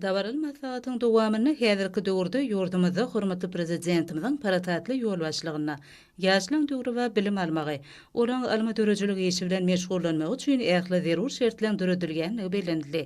Dabarıl maslahatyň dowamyny häzirki döwürde ýurdumyzda hormatly prezidentimiziň paratatly ýol başlygyna, ýaşlaryň döwri we bilim almagy, olaň alma dörejilik işi bilen meşgullanmagy üçin ähli zerur şertler döredilgänligi bellenildi.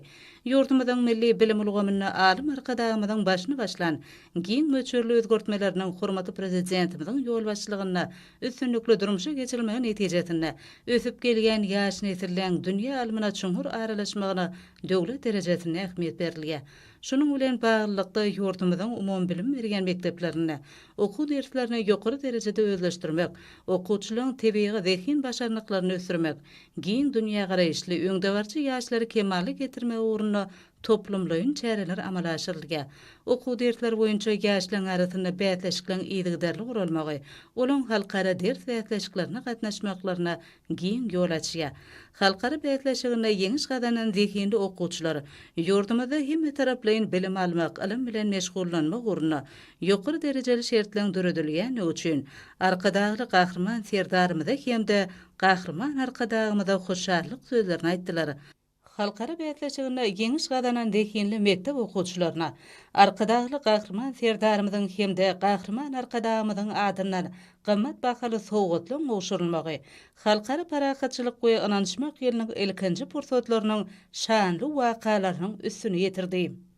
Ýurdumyzyň milli bilim ulgamyny alim arkadagymyzyň başyny başlan, giň möçürli özgörtmeleriniň hormatly prezidentimiziň ýol başlygyna üstünlikli durmuşa geçirilmegi netijesinde ösüp gelýän ýaş nesilläň dünýä alymyna çuňur aralaşmagyna döwlet derejesinde ähmiýet berilýär. Şunun bilen baglykda ýurdumyzyň umum bilim bergen mekdeplerine, okuw derslerini ýokary derejede özleşdirmek, okuwçylaryň tebigy zehin başarnyklaryny ösürmek, giň dünýä garaýşly öňdebarçy ýaşlary kemally getirmek uğruna toplumlaryň çäreler amala aşyrylýar. Okuw dersleri boýunça ýaşlaryň arasynda bätleşikliň ýygydarly gurulmagy, olaň halkara ders bätleşiklerine gatnaşmaklaryna giň ýol açýar. Halkara bätleşigine ýeňiş gadanan zehinli okuwçylar ýurdumyzda hem taraplaryň bilim almak, ilim bilen meşgullanmak uğruna ýokary derejeli şertler döredilýän üçin arkadagly gahrman serdarymyza hem-de gahrman arkadagymyza hoşarlyk sözlerini aýtdylar. Halkara bätleşigine ýeňiş gadanan zehinli mektep okuwçylaryna arkadagly gahrman serdarymyzyň hem-de gahrman arkadagymyzyň adyndan gymmat bahaly sowgatlar goşulmagy, halkara parakatçylyk we ynançmak ýeriniň ilkinji pursatlarynyň şanly wakalarynyň üstüne ýetirdi.